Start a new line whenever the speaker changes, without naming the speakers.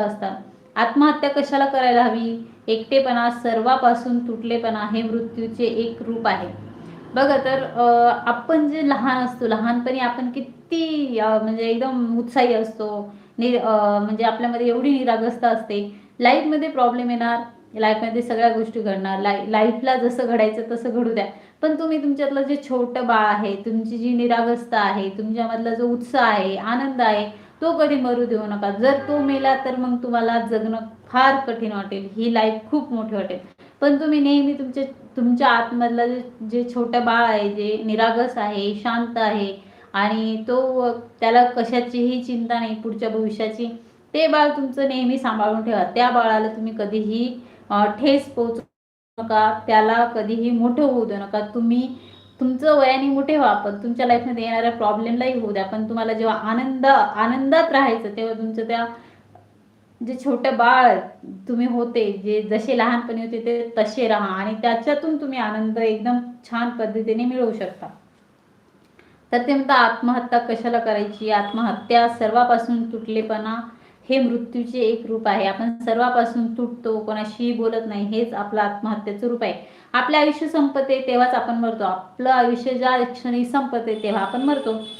असतात. आत्महत्या कशाला करायला हवी? एकटेपणा, सर्वापासून तुटलेपणा हे मृत्यूचे एक रूप आहे. बघा तर आपण जे लहान असतो, लहानपणी आपण किती म्हणजे एकदम उत्साही असतो. म्हणजे आपल्यामध्ये एवढी निरागसता असते. लाईफमध्ये प्रॉब्लेम येणार, लाईफमध्ये सगळ्या गोष्टी घडणार. लाईफला जसं घडायचं तसं घडू द्या. पण तुम्ही तुमच्यातलं जे छोटं बाळ आहे, तुमची जी निरागसता आहे, तुमच्यामधला जो उत्साह आहे, आनंद आहे, तो कधी मरू देऊ नका. जर तो मेला तर मग तुम्हाला जगणं फार कठीण वाटेल. ही लाईफ खूप मोठी वाटेल. पण तुम्ही नेहमी तुमच्या आतमधलं जे छोटं बाळ आहे, जे निरागस आहे, शांत आहे आणि त्याला कशाचीही चिंता नाही पुढच्या भविष्याची, ते बाळ तुमचं नेहमी सांभाळून ठेवा. त्या बाळाला तुम्ही कधीही ठेस पोहोचवू नका. त्याला कधीही मोठं होऊ देऊ नका. तुम्ही तुमचं वयाने मोठे व्हा, पण तुमच्या लाईफमध्ये येणाऱ्या प्रॉब्लेमलाही होऊ द्या. पण तुम्हाला जेव्हा आनंदात राहायचं, तेव्हा तुमचं त्या जे छोटं बाळ तुम्ही होते, जे जसे लहानपणी होते ते तसे राहा आणि त्याच्यातून तुम्ही आनंद एकदम छान पद्धतीने मिळवू शकता. तर ते म्हणतात आत्महत्या कशाला करायची? आत्महत्या सर्वापासून तुटलेपणा हे मृत्यूचे एक रूप आहे. आपण सर्वापासून तुटतो, कोणाशीही बोलत नाही, हेच आपलं आत्महत्येचं रूप आहे. आपलं आयुष्य संपते तेव्हाच आपण मरतो. आपलं आयुष्य ज्या क्षणी संपते तेव्हा आपण मरतो.